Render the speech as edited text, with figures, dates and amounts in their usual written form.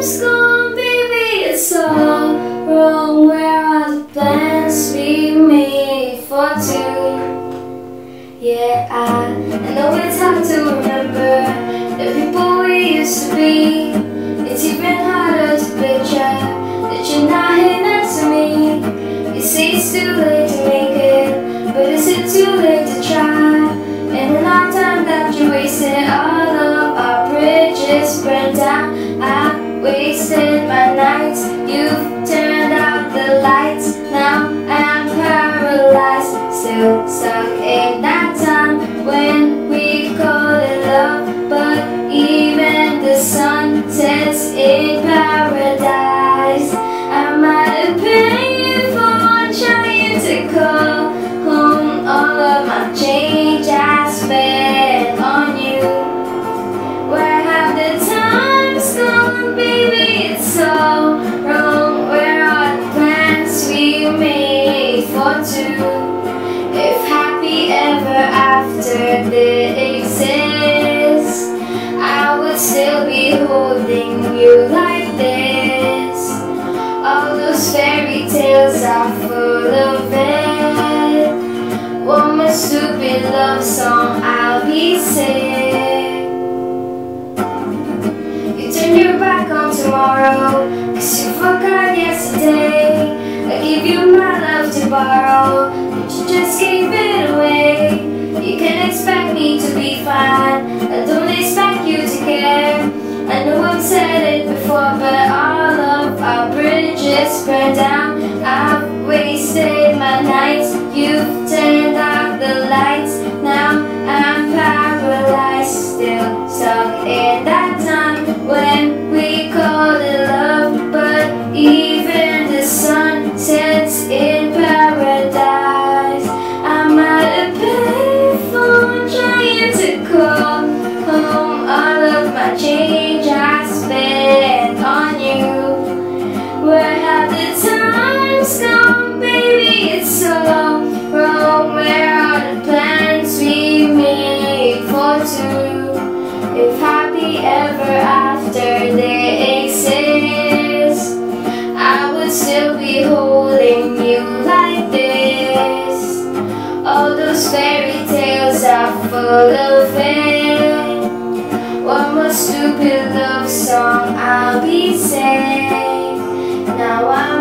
time's gone, baby, it's all wrong. Where are the plans we made for two? Yeah, I know it's hard to remember the people we used to be. It's even harder to picture that you're not here next to me. You say it's too late to make it, but is it too late to try? And the lifetime that you wasted, all of our bridges burned down. I wasted my nights, you've turned out the lights. Now I'm paralyzed, still stuck in that time when we called it love. But even the sun sets in paradise. I might have paid for trying to call home all of my change I spent on you. Where have the times gone, baby? It's all wrong. Where are the plans we made for two? If happy ever after did exist, I would still be holding you like this. All those fairy tales are full of it. One more stupid love song, I'll be sick. You turn your back on tomorrow, 'cause you forgot yesterday. I give you my love to borrow, but you just gave it away. You can expect me to be fine, I don't expect you to care. I know I've said it before, but all of our bridges burned down. I've wasted my nights, you've turned out the lights. Now I'm paralyzed, still stuck in that time when we called it love. But even the sun sets in paradise. I might have paid for trying to call home all of my change I spent on you. Where have the times gone, baby? It's all wrong. Where are the plans we made for two? If happy ever after they exist, I would still be holding you like this. All those fairy tales are full of it. One more stupid love song, I'll be safe. Now I'm